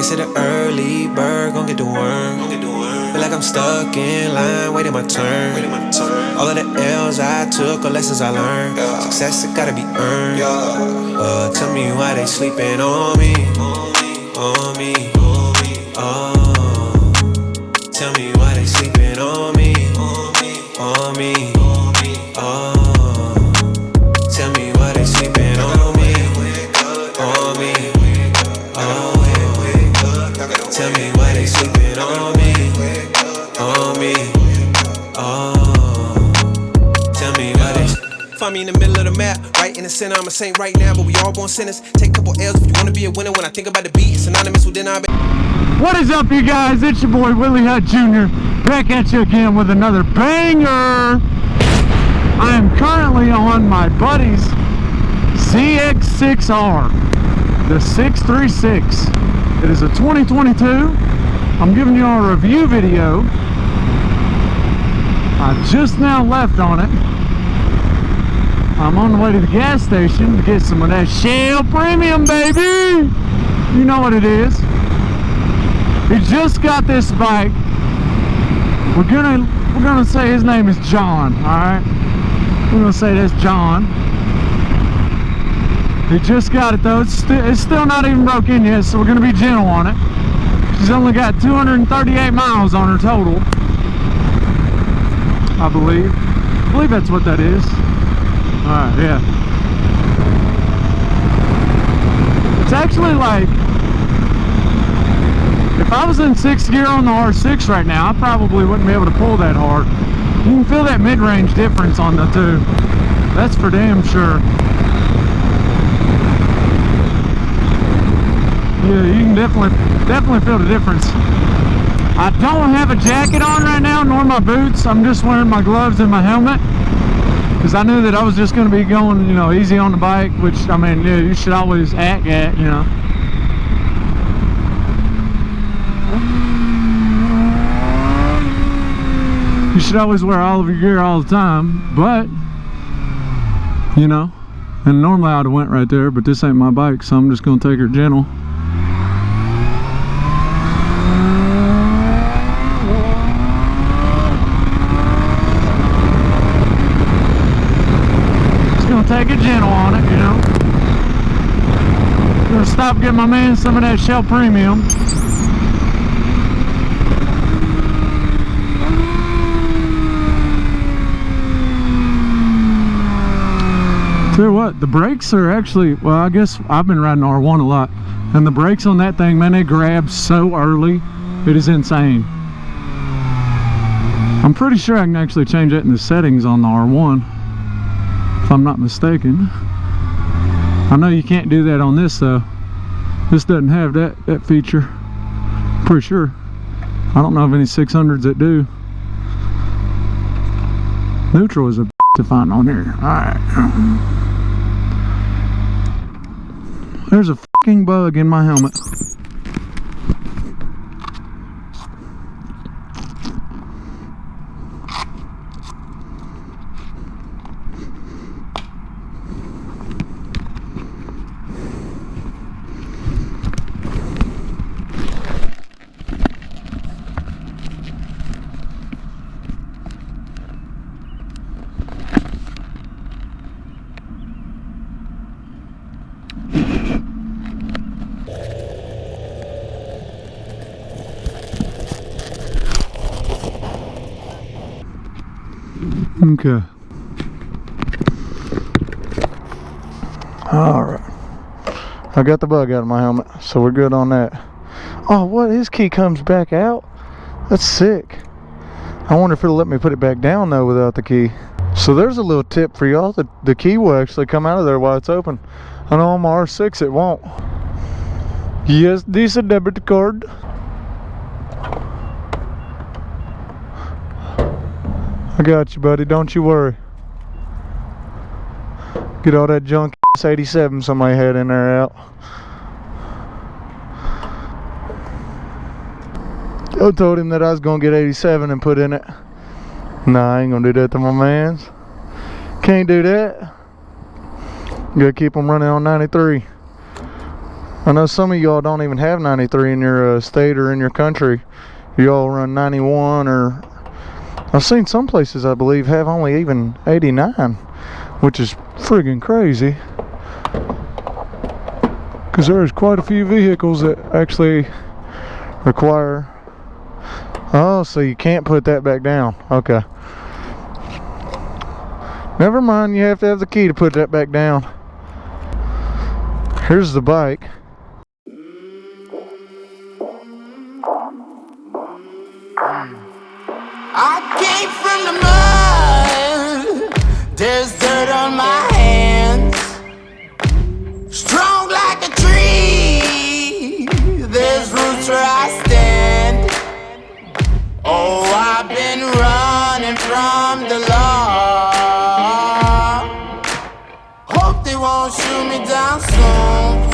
said the early bird gon' get the worm. Feel like I'm stuck in line, waiting my turn. All of the L's I took are lessons I learned. Success, it gotta be earned. Tell me why they sleeping on me. Tell me why they sleeping on me. Tell me why they sleeping on me. Tell me why they sleeping on me. Tell me why they. Find me in the middle of the map, right in the center. I'm a saint right now, but we all born sinners. Take a couple L's if you wanna be a winner. When I think about the beat, it's synonymous with then I be. What is up, you guys? It's your boy Willie Hutt Jr. back at you again with another banger. I am currently on my buddy's ZX6R, the 636. It is a 2022. I'm giving you a review video. I just now left on it. I'm on the way to the gas station to get some of that Shell Premium, baby. You know what it is. He just got this bike. We're gonna say his name is John. All right, we're gonna say that's John. He just got it though. It's still not even broke in yet, so we're gonna be gentle on it. She's only got 238 miles on her total, I believe. I believe that's what that is. All right, yeah. It's actually like, if I was in 6th gear on the R6 right now, I probably wouldn't be able to pull that hard. You can feel that mid-range difference on the two. That's for damn sure. Yeah, you can definitely feel the difference. I don't have a jacket on right now, nor my boots. I'm just wearing my gloves and my helmet, because I knew that I was just going to be going, you know, easy on the bike, which, I mean, yeah, you should always act at, you know. You should always wear all of your gear all the time, but, you know, and normally I would have went right there, but this ain't my bike, so I'm just going to take her gentle. Just going to take it gentle on it, you know. Gonna stop, get my man some of that Shell Premium. Tell you what, the brakes are actually, well, I guess I've been riding R1 a lot, and the brakes on that thing, man, they grab so early, it is insane. I'm pretty sure I can actually change that in the settings on the R1, if I'm not mistaken. I know you can't do that on this though. This doesn't have that feature. I'm pretty sure. I don't know of any 600s that do. Neutral is a to find on here. Alright. There's a fucking bug in my helmet. Okay. Alright. I got the bug out of my helmet, so we're good on that. Oh, what? His key comes back out? That's sick. I wonder if it'll let me put it back down though without the key. So there's a little tip for y'all. The key will actually come out of there while it's open. I know on my R6 it won't. Yes, this is a debit card. I got you, buddy. Don't you worry. Get all that junk 87 somebody had in there out. I told him that I was gonna get 87 and put in it. Nah, I ain't gonna do that to my mans. Can't do that. Gotta keep them running on 93. I know some of y'all don't even have 93 in your state or in your country. You all run 91, or I've seen some places I believe have only even 89, which is friggin' crazy. Because there's quite a few vehicles that actually require. Oh, so you can't put that back down. Okay. Never mind, you have to have the key to put that back down. Here's the bike. I came from the mud. There's dirt on my hands. Strong like a tree. There's roots where I stand. Oh, I've been running from the law. Hope they won't shoot me down soon.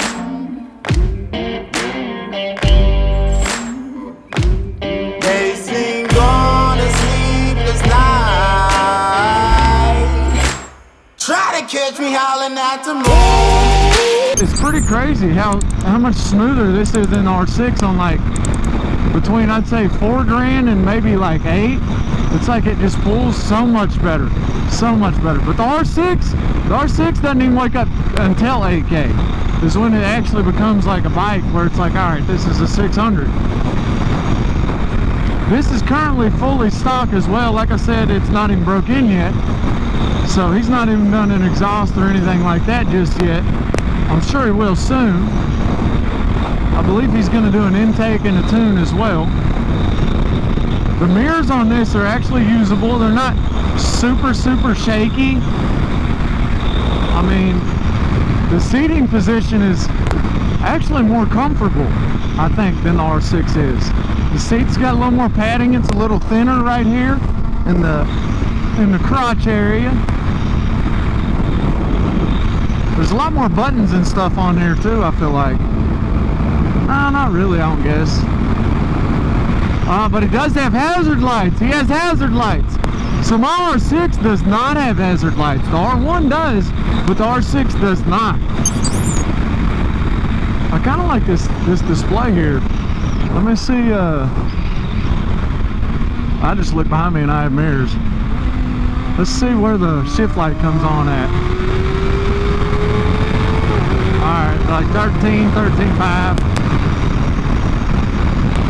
They sing on a sleepless night. Try to catch me howling at the moon. It's pretty crazy how much smoother this is than the R6 on like between I'd say $4,000 and maybe like 8. It's like it just pulls so much better, so much better. But the R6 doesn't even wake up until 8K. This is when it actually becomes like a bike where it's like, all right, this is a 600. This is currently fully stock as well. Like I said, it's not even broke in yet. So he's not even done an exhaust or anything like that just yet. I'm sure he will soon. I believe he's going to do an intake and a tune as well. The mirrors on this are actually usable. They're not super shaky. I mean, the seating position is actually more comfortable, I think, than the R6 is. The seat's got a little more padding. It's a little thinner right here in the crotch area. There's a lot more buttons and stuff on here too, I feel like. No, not really, I don't guess. But it does have hazard lights. He has hazard lights. So my R6 does not have hazard lights. The R1 does, but the R6 does not. I kind of like this display here. Let me see. I just look behind me and I have mirrors. Let's see where the shift light comes on at. Alright, like 13.5.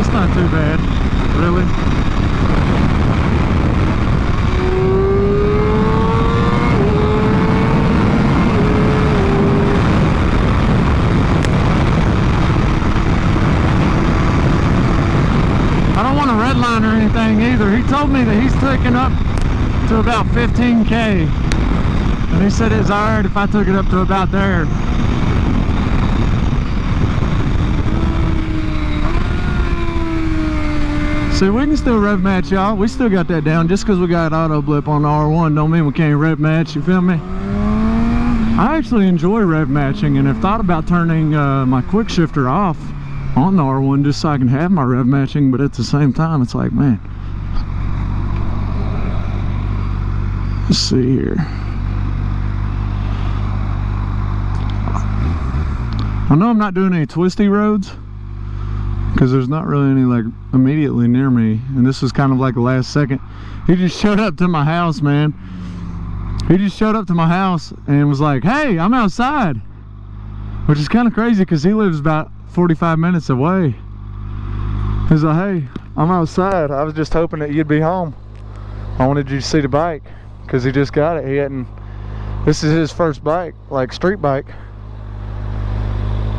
It's not too bad, really. I don't want a red line or anything either. He told me that he's taking up to about 15K. And he said it's alright if I took it up to about there. See, we can still rev match, y'all. We still got that down. Just because we got auto blip on the R1 don't mean we can't rev match, you feel me? I actually enjoy rev matching and have thought about turning my quick shifter off on the R1 just so I can have my rev matching, but at the same time it's like, man, let's see here. I know I'm not doing any twisty roads because there's not really any like immediately near me, and this was kind of like a last second. He just showed up to my house, man. He just showed up to my house and was like, hey, I'm outside, which is kind of crazy because he lives about 45 minutes away. He's like, hey, I'm outside. I was just hoping that you'd be home. I wanted you to see the bike because he just got it. He hadn't, this is his first bike, like street bike.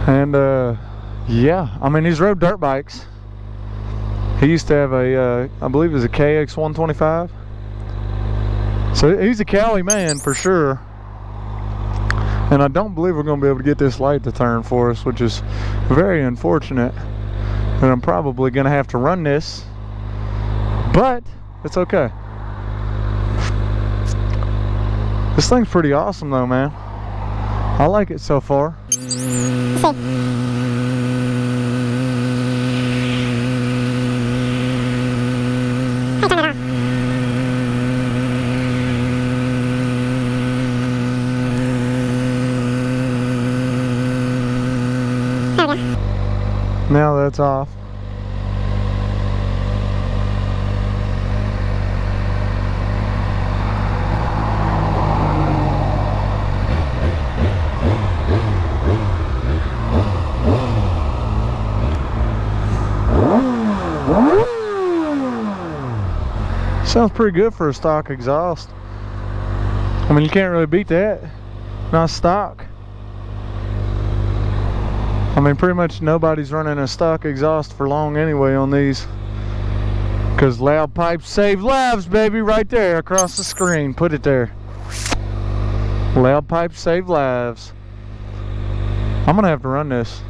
And yeah, I mean, he's rode dirt bikes. He used to have a, I believe it was a KX 125. So he's a Cali man for sure. And I don't believe we're going to be able to get this light to turn for us, which is very unfortunate. And I'm probably going to have to run this, but it's okay. This thing's pretty awesome though, man. I like it so far. that's off. Sounds pretty good for a stock exhaust. I mean, you can't really beat that. Not stock. I mean, pretty much nobody's running a stock exhaust for long anyway on these. Because loud pipes save lives, baby, right there across the screen. Put it there. Loud pipes save lives. I'm gonna have to run this.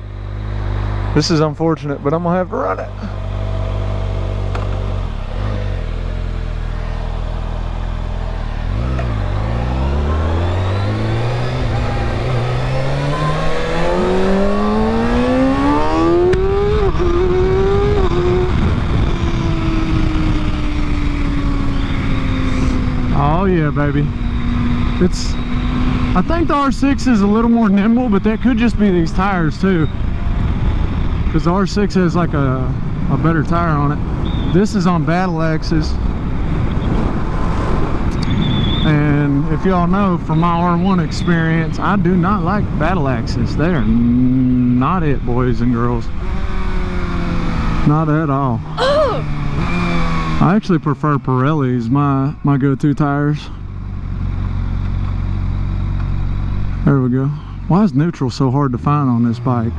This is unfortunate, but I'm gonna have to run it. Oh yeah, baby. I think the R6 is a little more nimble, but that could just be these tires too. Because the R6 has like a better tire on it. This is on battle axes. And if y'all know from my R1 experience, I do not like battle axes. They are not it, boys and girls. Not at all. I actually prefer Pirellis, my go-to tires. There we go. Why is neutral so hard to find on this bike?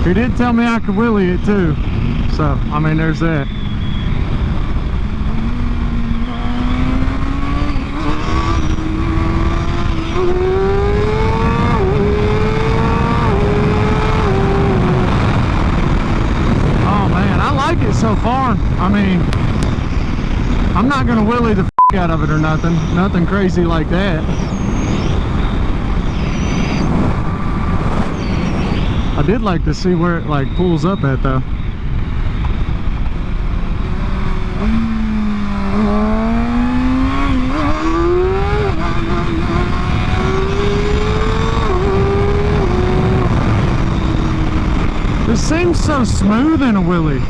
He did tell me I could wheelie it too. So, I mean, there's that. So far, I mean, I'm not gonna wheelie the f out of it or nothing crazy like that. I did like to see where it like pulls up at though. This seems so smooth in a wheelie.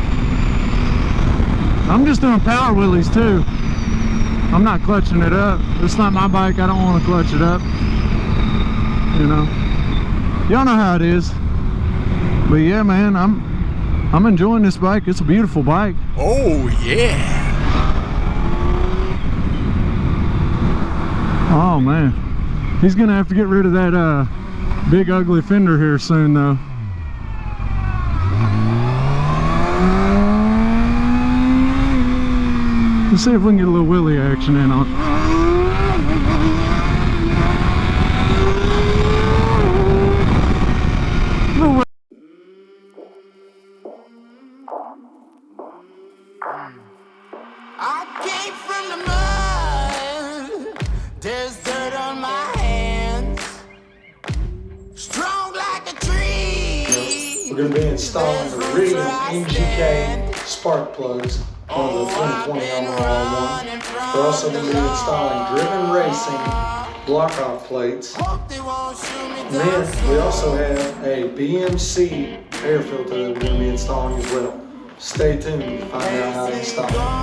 I'm just doing power wheelies too. I'm not clutching it up. It's not my bike. I don't want to clutch it up. You know. Y'all know how it is. But yeah, man, I'm enjoying this bike. It's a beautiful bike. Oh yeah. Oh man. He's gonna have to get rid of that big ugly fender here soon though. Let's see if we can get a little wheelie action in on it. I came from the mud. There's dirt on my hands. Strong like a tree. We're going to be installing the Reading MGK spark plugs on the 2020 Armor R1. We're also going to be installing Driven Racing block-off plates. And then we also have a BMC air filter that we're going to be installing as well. Stay tuned to find out how to install it.